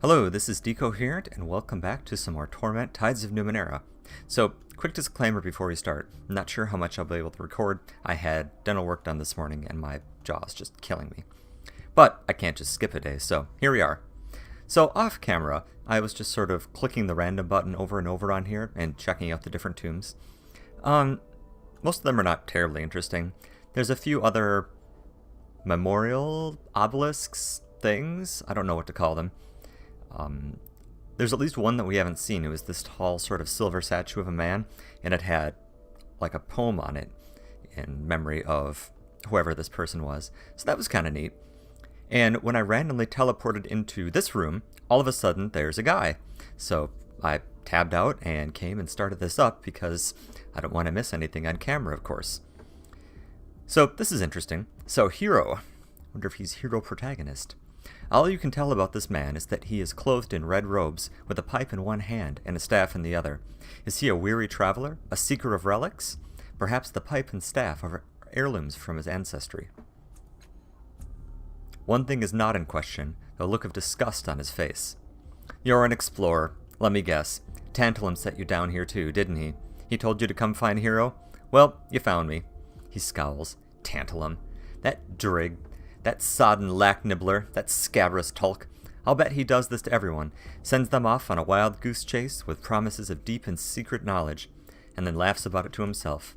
Hello, this is Decoherent, and welcome back to some more Torment, Tides of Numenera. So, quick disclaimer before we start. I'm not sure how much I'll be able to record. I had dental work done this morning, and my jaw's just killing me. But I can't just skip a day, so here we are. So, off camera, I was just sort of clicking the random button over and over on here, and checking out the different tombs. Most of them are not terribly interesting. There's a few other memorial obelisks things. I don't know what to call them. There's at least one that we haven't seen. It was this tall sort of silver statue of a man, and it had like a poem on it in memory of whoever this person was. So that was kind of neat. And when I randomly teleported into this room, all of a sudden there's a guy. So I tabbed out and came and started this up because I don't want to miss anything on camera, of course. So this is interesting. So hero. Wonder if he's hero protagonist. All you can tell about this man is that he is clothed in red robes, with a pipe in one hand and a staff in the other. Is he a weary traveler, a seeker of relics? Perhaps the pipe and staff are heirlooms from his ancestry. One thing is not in question, the look of disgust on his face. You're an explorer. Let me guess. Tantalum set you down here too, didn't he? He told you to come find Hero? Well, you found me. He scowls. Tantalum. That drig. That sodden lack-nibbler, that scabrous tulk. I'll bet he does this to everyone, sends them off on a wild goose chase with promises of deep and secret knowledge, and then laughs about it to himself.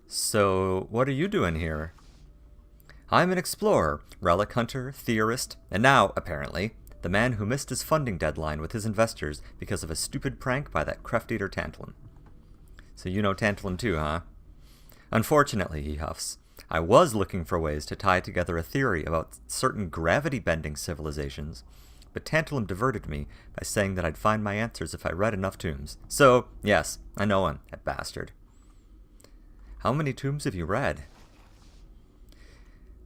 So, what are you doing here? I'm an explorer, relic hunter, theorist, and now, apparently, the man who missed his funding deadline with his investors because of a stupid prank by that creft-eater Tantalum. So you know Tantalum too, huh? Unfortunately, he huffs, I was looking for ways to tie together a theory about certain gravity-bending civilizations, but Tantalum diverted me by saying that I'd find my answers if I read enough tombs. So, yes, I know him, that bastard. How many tombs have you read?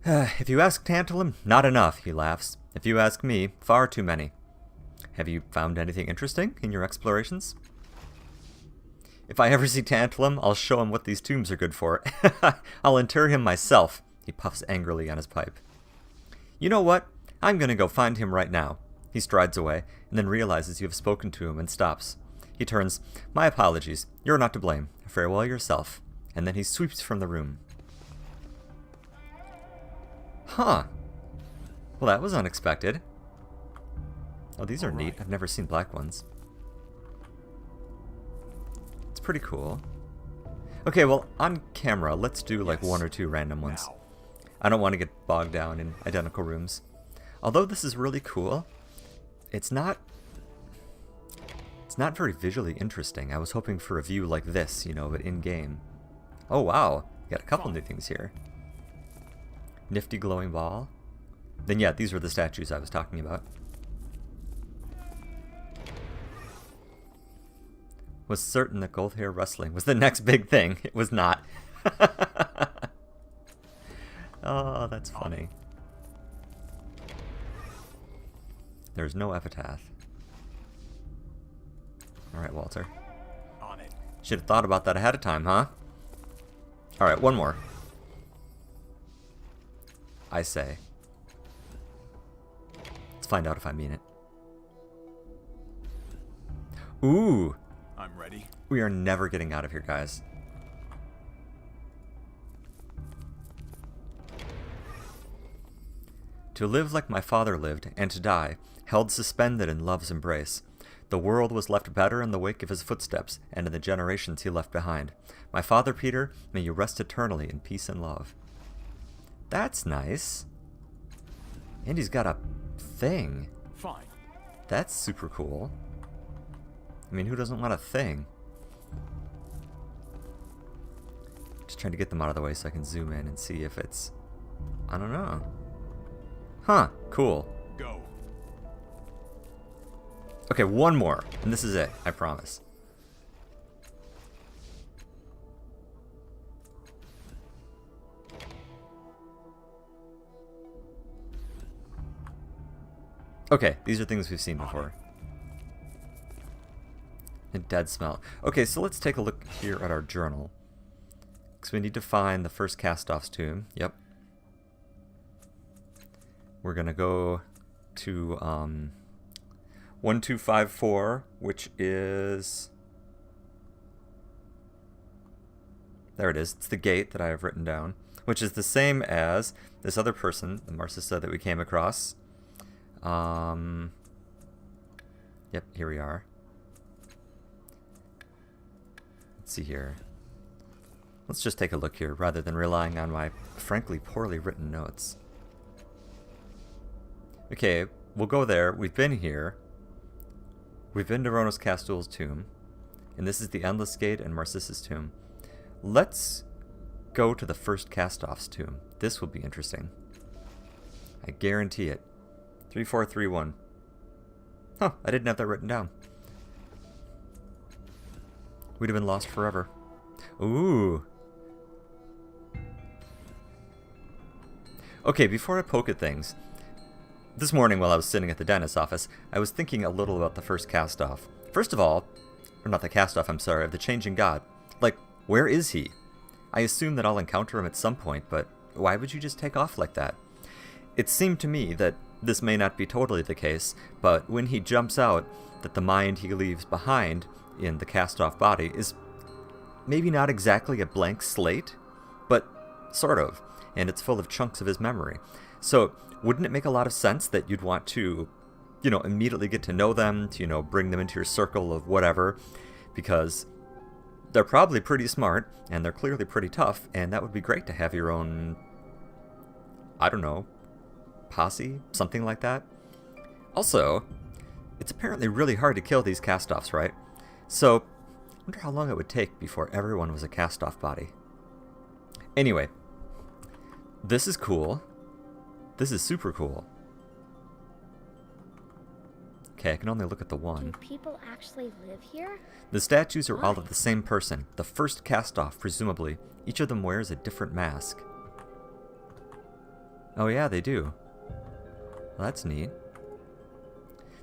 If you ask Tantalum, not enough, he laughs. If you ask me, far too many. Have you found anything interesting in your explorations? If I ever see Tantalum, I'll show him what these tombs are good for. I'll inter him myself. He puffs angrily on his pipe. You know what? I'm going to go find him right now. He strides away, and then realizes you have spoken to him and stops. He turns. My apologies. You're not to blame. Farewell yourself. And then he sweeps from the room. Huh. Well, that was unexpected. Oh, these are neat. I've never seen black ones. Pretty cool. Okay, well, on camera, let's do like one or two random ones. I don't want to get bogged down in identical rooms. Although this is really cool, it's not very visually interesting. I was hoping for a view like this, you know, but in-game. Oh, wow. Got a couple new things here. Nifty glowing ball. Then yeah, these were the statues I was talking about. Was certain that gold hair wrestling was the next big thing. It was not. Oh, that's funny. There's no epitaph. Alright, Walter. Should have thought about that ahead of time, huh? Alright, one more. I say. Let's find out if I mean it. Ooh! I'm ready. We are never getting out of here, guys. To live like my father lived, and to die, held suspended in love's embrace. The world was left better in the wake of his footsteps, and in the generations he left behind. My father, Peter, may you rest eternally in peace and love. That's nice. And he's got a thing. Fine. That's super cool. I mean, who doesn't want a thing? Just trying to get them out of the way so I can zoom in and see if it's... I don't know. Huh, cool. Go. Okay, one more, and this is it, I promise. Okay, these are things we've seen before. A dead smell. Okay, so let's take a look here at our journal. Because we need to find the first cast-off's tomb. Yep. We're going to go to 1254, which is... There it is. It's the gate that I have written down, which is the same as this other person, the Marcissa that we came across. Yep, here we are. Let's see here. Let's just take a look here, rather than relying on my, frankly, poorly written notes. Okay, we'll go there. We've been here. We've been to Ronos Castoul's tomb. And this is the Endless Gate and Marcissa's tomb. Let's go to the first Castoff's tomb. This will be interesting. I guarantee it. 3431. Huh, I didn't have that written down. We'd have been lost forever. Ooh. Okay, before I poke at things, this morning while I was sitting at the dentist's office, I was thinking a little about the first Castoff. First of all, or not the Castoff, I'm sorry, of the Changing God. Like, where is he? I assume that I'll encounter him at some point, but why would you just take off like that? It seemed to me that this may not be totally the case, but when he jumps out, that the mind he leaves behind in the cast-off body is maybe not exactly a blank slate, but sort of, and it's full of chunks of his memory. So, wouldn't it make a lot of sense that you'd want to, immediately get to know them, to, bring them into your circle of whatever, because they're probably pretty smart, and they're clearly pretty tough, and that would be great to have your own, I don't know, posse? Something like that? Also, it's apparently really hard to kill these cast-offs, right? So, I wonder how long it would take before everyone was a cast-off body. Anyway, this is cool. This is super cool. Okay, I can only look at the one. Do people actually live here? The statues are all of the same person, the first cast-off, presumably. Each of them wears a different mask. Oh yeah, they do. Well, that's neat.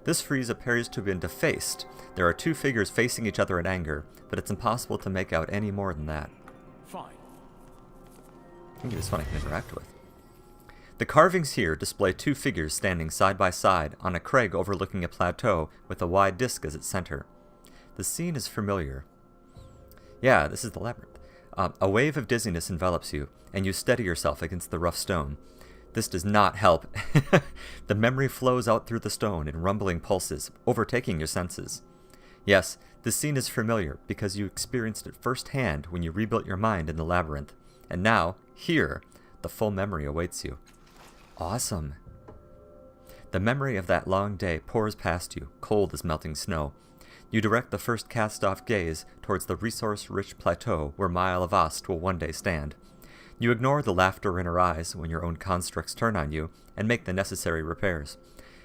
This frieze appears to have been defaced. There are two figures facing each other in anger, but it's impossible to make out any more than that. Fine. I think this one I can interact with. The carvings here display two figures standing side by side on a crag overlooking a plateau with a wide disc as its center. The scene is familiar. Yeah, this is the labyrinth. A wave of dizziness envelops you, and you steady yourself against the rough stone. This does not help. The memory flows out through the stone in rumbling pulses, overtaking your senses. Yes, this scene is familiar because you experienced it firsthand when you rebuilt your mind in the labyrinth. And now, here, the full memory awaits you. Awesome. The memory of that long day pours past you, cold as melting snow. You direct the first cast-off gaze towards the resource-rich plateau where Mile of Ost will one day stand. You ignore the laughter in her eyes when your own constructs turn on you and make the necessary repairs.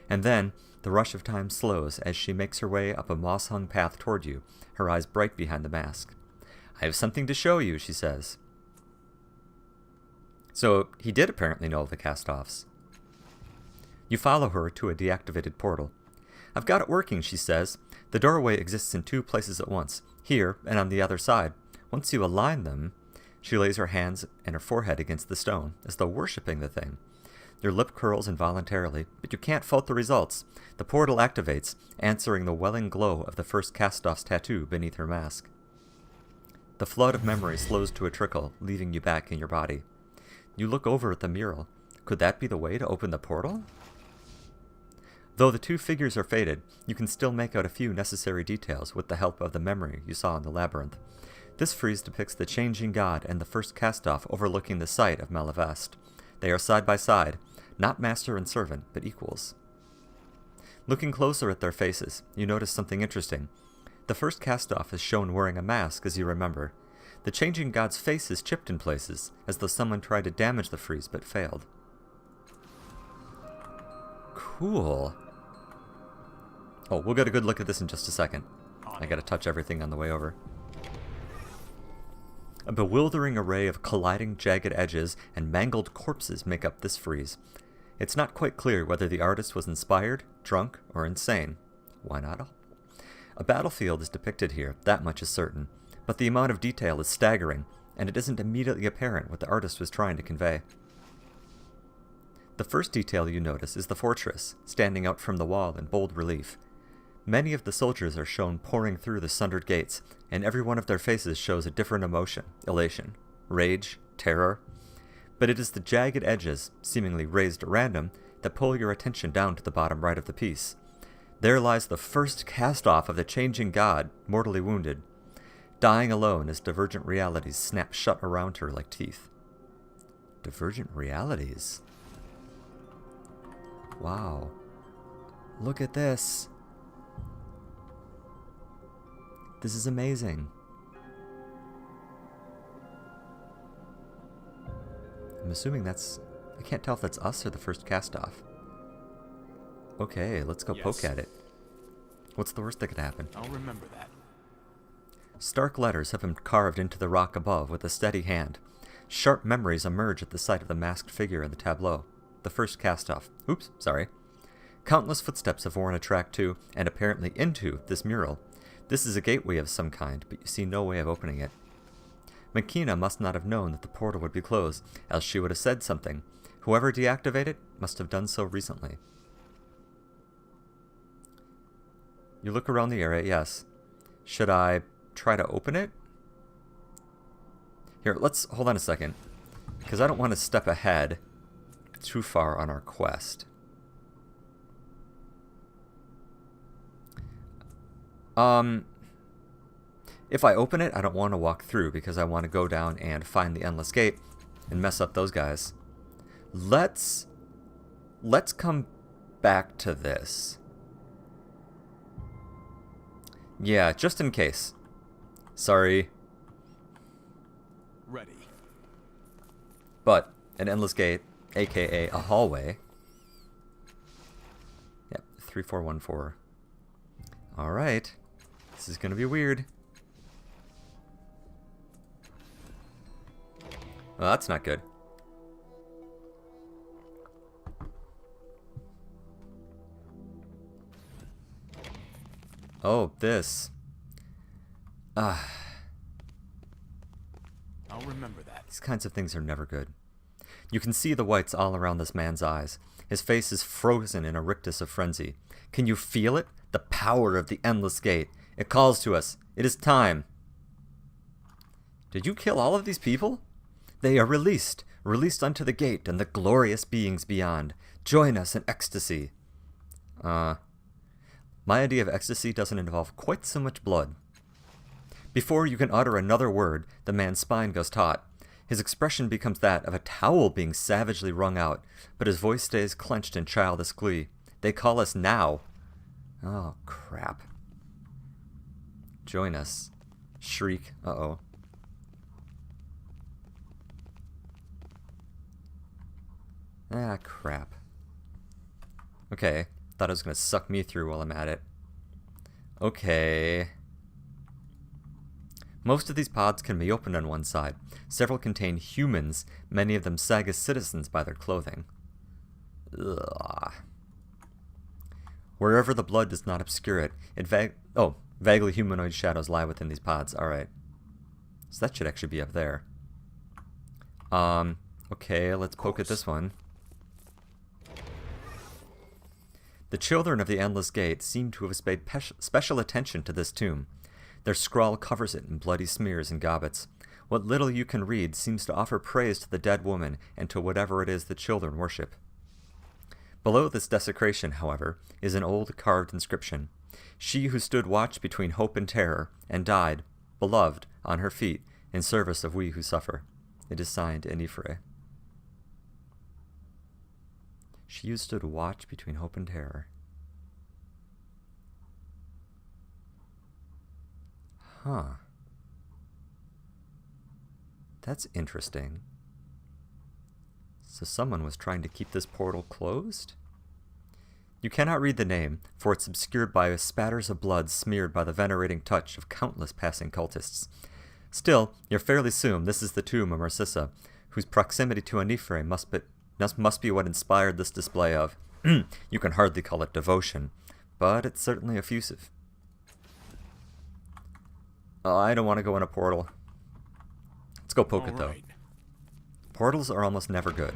And then, the rush of time slows as she makes her way up a moss-hung path toward you, her eyes bright behind the mask. I have something to show you, she says. So, he did apparently know of the cast-offs. You follow her to a deactivated portal. I've got it working, she says. The doorway exists in two places at once, here and on the other side. Once you align them, she lays her hands and her forehead against the stone, as though worshipping the thing. Your lip curls involuntarily, but you can't fault the results. The portal activates, answering the welling glow of the first cast-off's tattoo beneath her mask. The flood of memory slows to a trickle, leaving you back in your body. You look over at the mural. Could that be the way to open the portal? Though the two figures are faded, you can still make out a few necessary details with the help of the memory you saw in the labyrinth. This frieze depicts the Changing God and the first cast-off overlooking the site of Mile of Ost. They are side by side, not master and servant, but equals. Looking closer at their faces, you notice something interesting. The first cast-off is shown wearing a mask, as you remember. The Changing God's face is chipped in places, as though someone tried to damage the frieze but failed. Cool. Oh, we'll get a good look at this in just a second. I gotta touch everything on the way over. A bewildering array of colliding jagged edges and mangled corpses make up this frieze. It's not quite clear whether the artist was inspired, drunk, or insane. Why not all? A battlefield is depicted here, that much is certain, but the amount of detail is staggering, and it isn't immediately apparent what the artist was trying to convey. The first detail you notice is the fortress, standing out from the wall in bold relief. Many of the soldiers are shown pouring through the sundered gates, and every one of their faces shows a different emotion: elation, rage, terror. But it is the jagged edges, seemingly raised at random, that pull your attention down to the bottom right of the piece. There lies the first cast-off of the changing god, mortally wounded, dying alone as divergent realities snap shut around her like teeth. Divergent realities? Wow. Look at this. This is amazing. I'm assuming that's... I can't tell if that's us or the first cast-off. Okay, let's go poke at it. What's the worst that could happen? I'll remember that. Stark letters have been carved into the rock above with a steady hand. Sharp memories emerge at the sight of the masked figure in the tableau. The first cast-off. Oops, sorry. Countless footsteps have worn a track to, and apparently into, this mural. This is a gateway of some kind, but you see no way of opening it. Makina must not have known that the portal would be closed, else she would have said something. Whoever deactivated it must have done so recently. You look around the area, yes. Should I try to open it? Here, let's hold on a second, because I don't want to step ahead too far on our quest. If I open it, I don't want to walk through because I want to go down and find the Endless Gate and mess up those guys. Let's come back to this. Yeah, just in case. Sorry. Ready. But an Endless Gate, aka a hallway. Yep, 3414. Alright. This is gonna be weird. Well, that's not good. Oh, this. I'll remember that. These kinds of things are never good. You can see the whites all around this man's eyes. His face is frozen in a rictus of frenzy. Can you feel it? The power of the Endless Gate. It calls to us. It is time. Did you kill all of these people? They are released. Released unto the gate and the glorious beings beyond. Join us in ecstasy. My idea of ecstasy doesn't involve quite so much blood. Before you can utter another word, the man's spine goes taut. His expression becomes that of a towel being savagely wrung out, but his voice stays clenched in childish glee. They call us now. Oh, crap. Join us. Shriek. Uh-oh. Ah, crap. Okay. Thought it was going to suck me through while I'm at it. Okay. Most of these pods can be opened on one side. Several contain humans, many of them Saga citizens by their clothing. Ugh. Wherever the blood does not obscure it, vaguely humanoid shadows lie within these pods. Alright. So that should actually be up there. Okay, let's poke at this one. The children of the Endless Gate seem to have paid special attention to this tomb. Their scrawl covers it in bloody smears and gobbets. What little you can read seems to offer praise to the dead woman and to whatever it is the children worship. Below this desecration, however, is an old carved inscription. She who stood watch between hope and terror, and died, beloved, on her feet, in service of we who suffer. It is signed Inifre. She who stood watch between hope and terror. Huh. That's interesting. So someone was trying to keep this portal closed? You cannot read the name, for it's obscured by spatters of blood smeared by the venerating touch of countless passing cultists. Still, you're fairly assume this is the tomb of Narcissa, whose proximity to Inifre must be what inspired this display of, you can hardly call it devotion, but it's certainly effusive. Oh, I don't want to go in a portal. Let's go poke it, though. Portals are almost never good.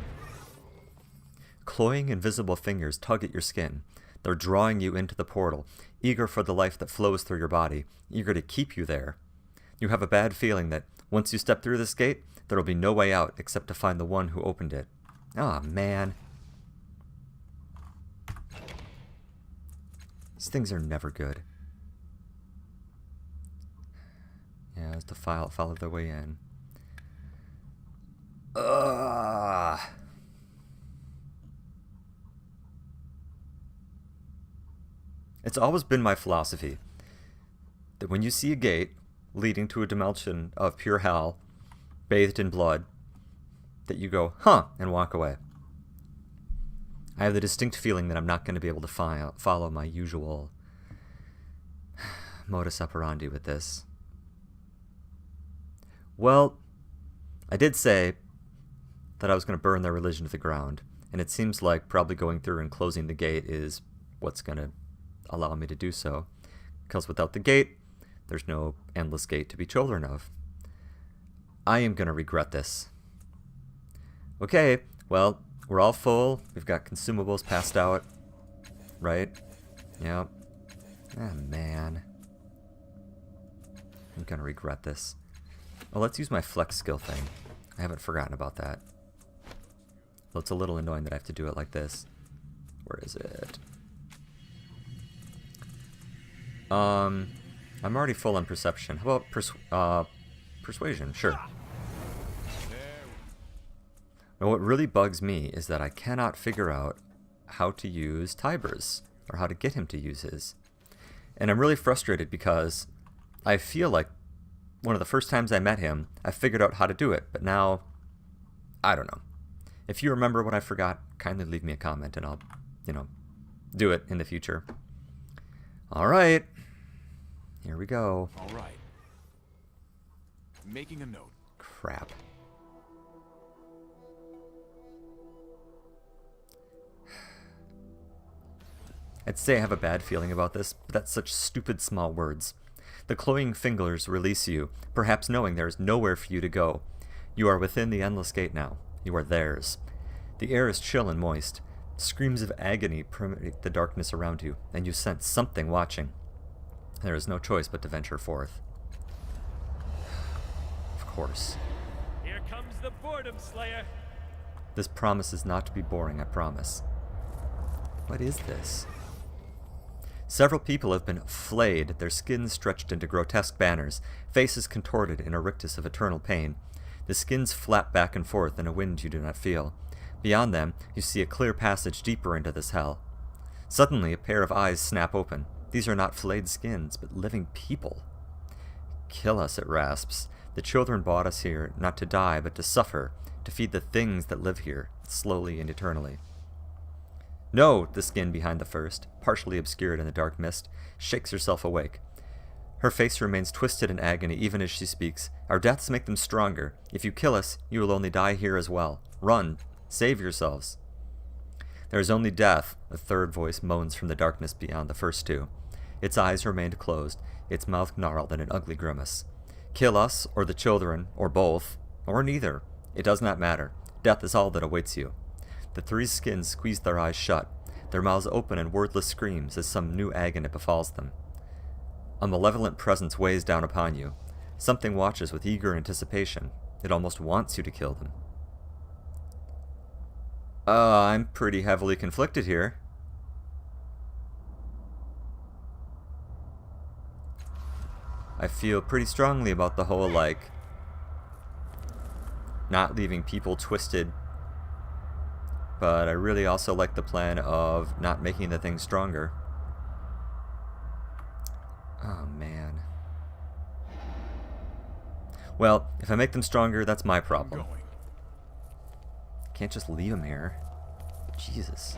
Cloying invisible fingers tug at your skin. They're drawing you into the portal, eager for the life that flows through your body, eager to keep you there. You have a bad feeling that once you step through this gate, there will be no way out except to find the one who opened it. Ah, man. These things are never good. Yeah, it's to follow their way in. Ugh. It's always been my philosophy that when you see a gate leading to a dimension of pure hell, bathed in blood, that you go, huh, and walk away. I have the distinct feeling that I'm not going to be able to follow my usual modus operandi with this. Well, I did say that I was going to burn their religion to the ground, and it seems like probably going through and closing the gate is what's going to allow me to do so, because without the gate, there's no endless gate to be children of. I am going to regret this. Okay, well, we're all full. We've got consumables passed out. Right? Yep. Ah, man. I'm going to regret this. Oh, let's use my flex skill thing. I haven't forgotten about that. Well, it's a little annoying that I have to do it like this. Where is it? I'm already full on perception. How about persuasion? Sure. Now, what really bugs me is that I cannot figure out how to use Tiber's, or how to get him to use his. And I'm really frustrated because I feel like one of the first times I met him, I figured out how to do it, but now, I don't know. If you remember what I forgot, kindly leave me a comment and I'll, do it in the future. Alright. Here we go. Alright. Making a note. Crap. I'd say I have a bad feeling about this, but that's such stupid small words. The cloying fingers release you, perhaps knowing there is nowhere for you to go. You are within the endless gate now. You are theirs. The air is chill and moist. Screams of agony permeate the darkness around you, and you sense something watching. There is no choice but to venture forth. Of course. Here comes the Boredom Slayer. This promises not to be boring, I promise. What is this? Several people have been flayed, their skins stretched into grotesque banners, faces contorted in a rictus of eternal pain. The skins flap back and forth in a wind you do not feel. Beyond them, you see a clear passage deeper into this hell. Suddenly, a pair of eyes snap open. These are not flayed skins, but living people. Kill us, it rasps. The children brought us here, not to die, but to suffer, to feed the things that live here, slowly and eternally. No, the skin behind the first, partially obscured in the dark mist, shakes herself awake. Her face remains twisted in agony even as she speaks. Our deaths make them stronger. If you kill us, you will only die here as well. Run. Save yourselves. There is only death, a third voice moans from the darkness beyond the first two. Its eyes remained closed, its mouth gnarled in an ugly grimace. Kill us, or the children, or both, or neither. It does not matter. Death is all that awaits you. The three skins squeeze their eyes shut, their mouths open in wordless screams as some new agony befalls them. A malevolent presence weighs down upon you. Something watches with eager anticipation. It almost wants you to kill them. I'm pretty heavily conflicted here. I feel pretty strongly about the whole, not leaving people twisted. But I really also like the plan of not making the thing stronger. Oh, man. Well, if I make them stronger, that's my problem. Can't just leave them here. Jesus.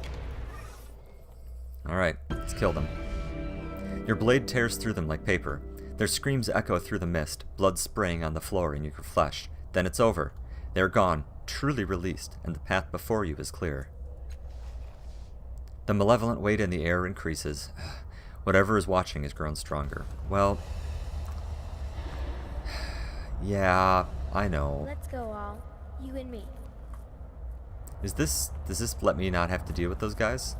Alright, let's kill them. Your blade tears through them like paper. Their screams echo through the mist, blood spraying on the floor in your flesh. Then it's over. They're gone, truly released, and the path before you is clear. The malevolent weight in the air increases. Whatever is watching has grown stronger. Well, yeah, I know. Let's go all. You and me. Does this let me not have to deal with those guys?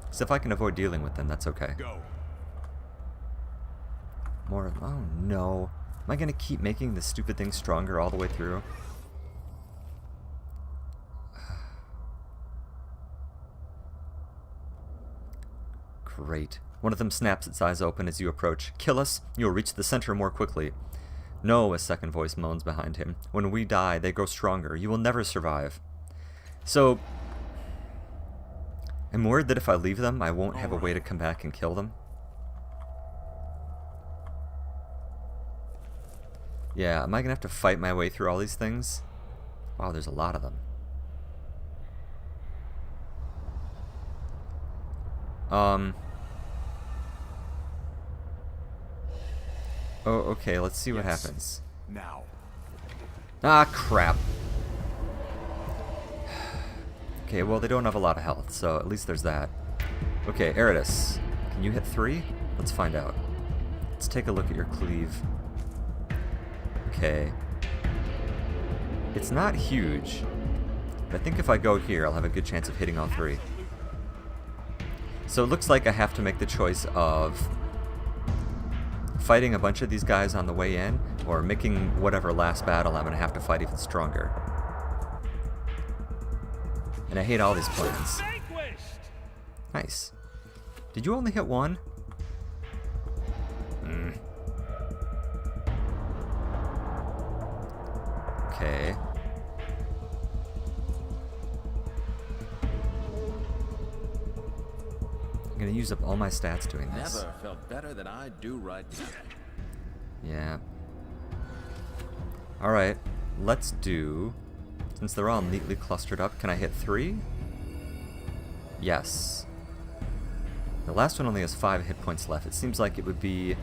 Because if I can avoid dealing with them, that's okay. Go. More. Oh no. Am I gonna keep making this stupid thing stronger all the way through? Great. One of them snaps its eyes open as you approach. Kill us, you'll reach the center more quickly. No, a second voice moans behind him. When we die, they grow stronger. You will never survive. So, I'm worried that if I leave them, I won't have a way to come back and kill them. Yeah, am I gonna have to fight my way through all these things? Wow, there's a lot of them. Oh, okay, let's see what happens. Now. Ah, crap. Okay, well, they don't have a lot of health, so at least there's that. Okay, Eridus, can you hit 3? Let's find out. Let's take a look at your cleave. Okay. It's not huge, but I think if I go here, I'll have a good chance of hitting all 3. So it looks like I have to make the choice of fighting a bunch of these guys on the way in, or making whatever last battle I'm going to have to fight even stronger. And I hate all these plans. Nice. Did you only hit 1? Okay. I'm gonna use up all my stats doing this. Never felt better than I do right now. Yeah. Alright, let's do... Since they're all neatly clustered up, can I hit 3? Yes. The last one only has 5 hit points left. It seems like it would be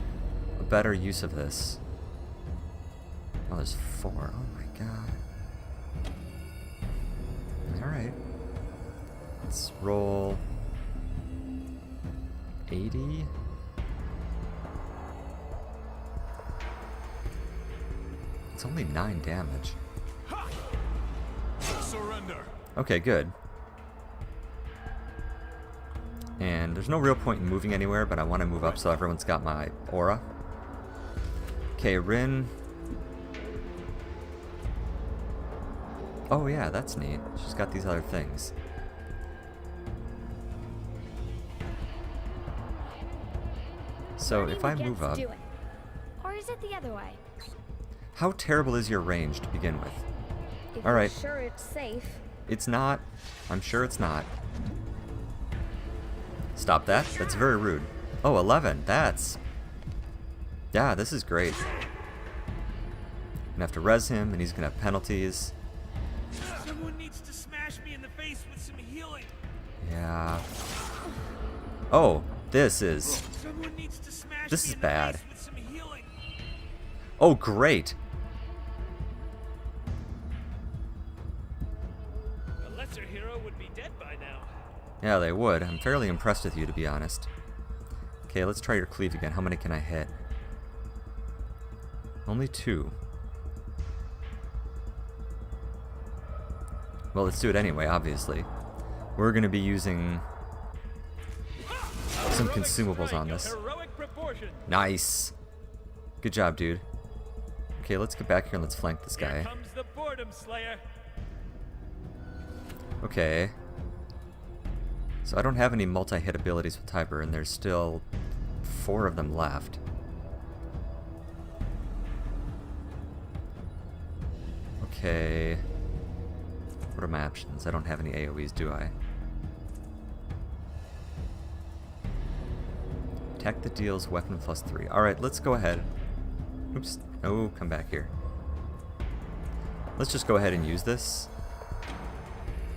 a better use of this. Oh, there's 4. Oh my god. Alright. Let's roll... 80? It's only 9 damage. Surrender. Okay, good. And there's no real point in moving anywhere, but I want to move up so everyone's got my aura. Okay, Rin. Oh yeah, that's neat. She's got these other things. So if I move up... Do it. Or is it the other way? How terrible is your range to begin with? If Alright. you're sure it's safe. It's not. I'm sure it's not. Stop that. That's very rude. Oh, 11. That's... Yeah, this is great. I'm gonna have to res him, and he's gonna have penalties. Someone needs to smash me in the face with some healing. Yeah. Oh, this is... Someone needs to smash This me is in bad. the face with some healing. Oh, great. A lesser hero would be dead by now. Yeah, they would. I'm fairly impressed with you, to be honest. Okay, let's try your cleave again. How many can I hit? Only 2. Well, let's do it anyway, obviously. We're going to be using some Heroic consumables strike on of this. Heroic proportion. Nice. Good job, dude. Okay, let's get back here and let's flank this Here guy. comes the Boredom Slayer. Okay. So I don't have any multi-hit abilities with Tiber, and there's still 4 of them left. Okay. What are my options? I don't have any AoEs, do I? Attack that deals weapon +3. Alright, let's go ahead. Oops. No, come back here. Let's just go ahead and use this.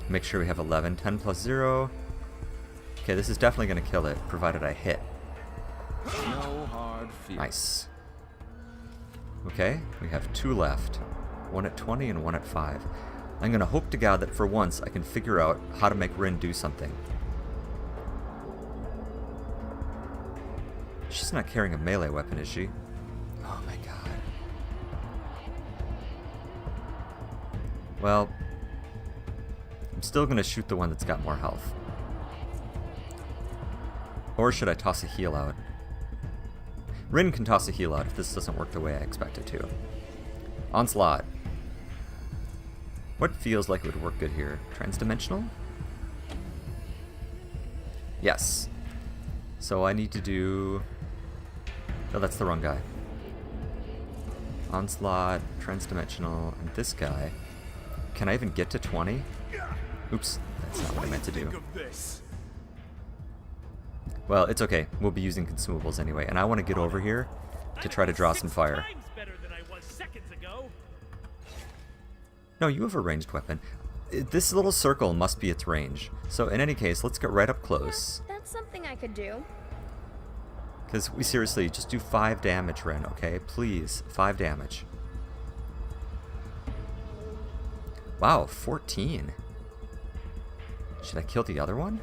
Make sure we have 11. 10 plus 0. Okay, this is definitely going to kill it, provided I hit. No hard feelings. Nice. Okay, we have 2 left. 1 at 20 and 1 at 5. I'm going to hope to God that for once I can figure out how to make Rin do something. She's not carrying a melee weapon, is she? Oh my god. Well, I'm still still going to shoot the one that's got more health. Or should I toss a heal out? Rin can toss a heal out if this doesn't work the way I expect it to. Onslaught. What feels like it would work good here? Transdimensional? Yes. So I need to do... Oh, that's the wrong guy. Onslaught, transdimensional, and this guy. Can I even get to 20? Oops, that's not what I meant to do. Well, it's okay. We'll be using consumables anyway, and I want to get over here to try to draw some fire. No, you have a ranged weapon. This little circle must be its range. So in any case, let's get right up close. That's something I could do. Because we seriously, just do 5 damage, Ren, okay? Please, 5 damage. Wow, 14. Should I kill the other one?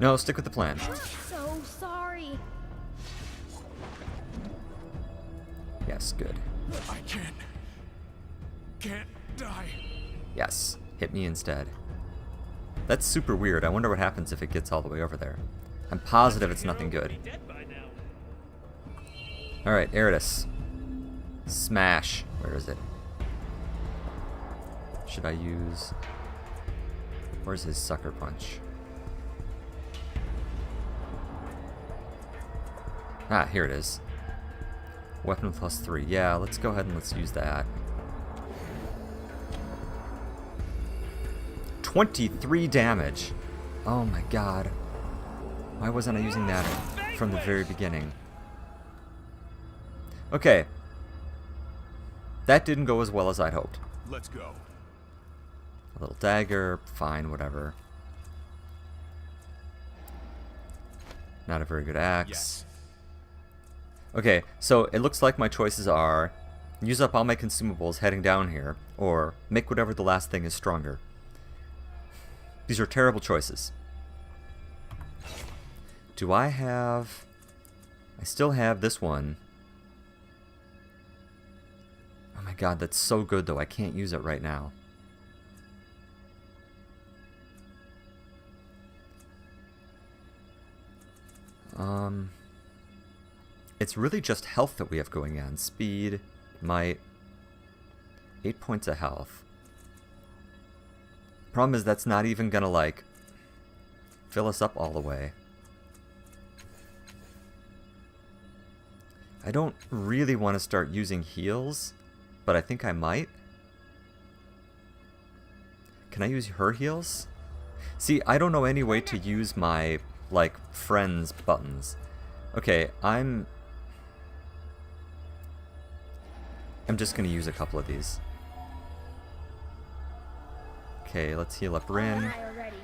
No, stick with the plan. I'm so sorry. Yes, good. I can't die. Yes, hit me instead. That's super weird. I wonder what happens if it gets all the way over there. I'm positive it's nothing good. Alright, Eridus. Smash. Where is it? Should I use... Where's his sucker punch? Ah, here it is. Weapon plus 3. Yeah, let's go ahead and let's use that. 23 damage. Oh my god. Why wasn't I using that from the very beginning? Okay. That didn't go as well as I'd hoped. Let's go. A little dagger, fine, whatever. Not a very good axe. Yes. Okay, so it looks like my choices are use up all my consumables heading down here, or make whatever the last thing is stronger. These are terrible choices. Do I have... I still have this one. Oh my god, that's so good though. I can't use it right now. It's really just health that we have going on. Speed, might, 8 points of health. Problem is that's not even gonna like fill us up all the way. I don't really want to start using heals, but I think I might. Can I use her heals? See, I don't know any way to use my like friends buttons. Okay, I'm just gonna use a couple of these. Okay, let's heal up Rin. Already.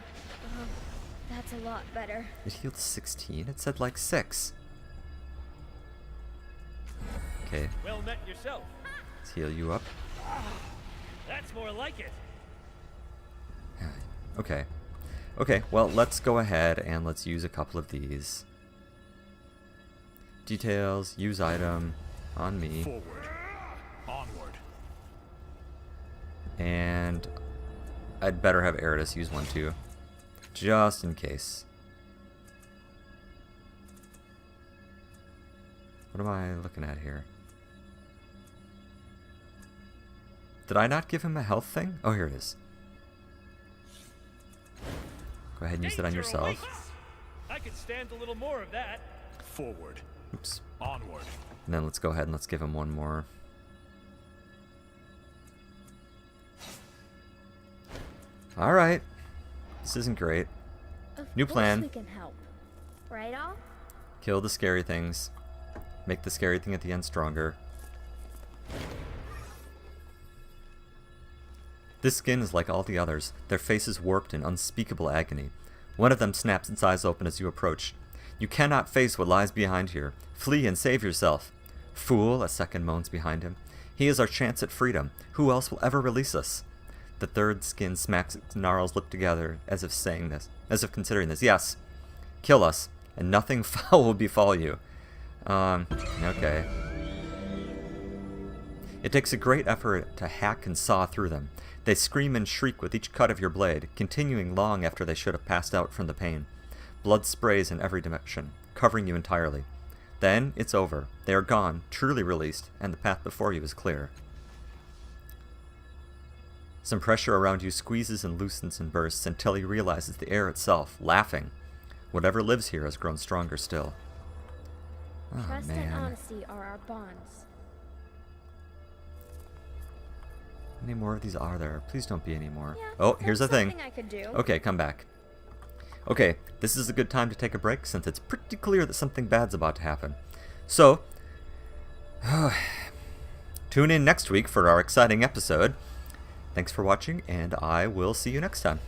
That's a lot better. It healed 16. It said like 6. Okay, Well met yourself. let's heal you up. That's more like it. Okay. Okay, well, let's go ahead and let's use a couple of these. Details, use item, on me. Forward. Onward. And I'd better have Eridus use one too. Just in case. What am I looking at here? Did I not give him a health thing? Oh, here it is. Go ahead and use that on Danger yourself. awaits. I could stand a little more of that. Forward. Oops. Onward. And then let's go ahead and let's give him one more. Alright. This isn't great. Of New course plan. we can help. Right, Al? Kill the scary things. Make the scary thing at the end stronger. This skin is like all the others, their faces warped in unspeakable agony. One of them snaps its eyes open as you approach. You cannot face what lies behind here. Flee and save yourself. Fool, a second moans behind him. He is our chance at freedom. Who else will ever release us? The third skin smacks its gnarls lip together as if saying this, as if considering this. Yes, kill us, and nothing foul will befall you. Okay. It takes a great effort to hack and saw through them. They scream and shriek with each cut of your blade, continuing long after they should have passed out from the pain. Blood sprays in every direction, covering you entirely. Then it's over. They are gone, truly released, and the path before you is clear. Some pressure around you squeezes and loosens and bursts until he realizes the air itself, laughing. Whatever lives here has grown stronger still. Oh, Trust man. and honesty are our bonds. How many more of these are there? Please don't be any more. Yeah, Oh, here's the that's thing. something I could do. Okay, come back. Okay, this is a good time to take a break since it's pretty clear that something bad's about to happen. So, tune in next week for our exciting episode. Thanks for watching, and I will see you next time.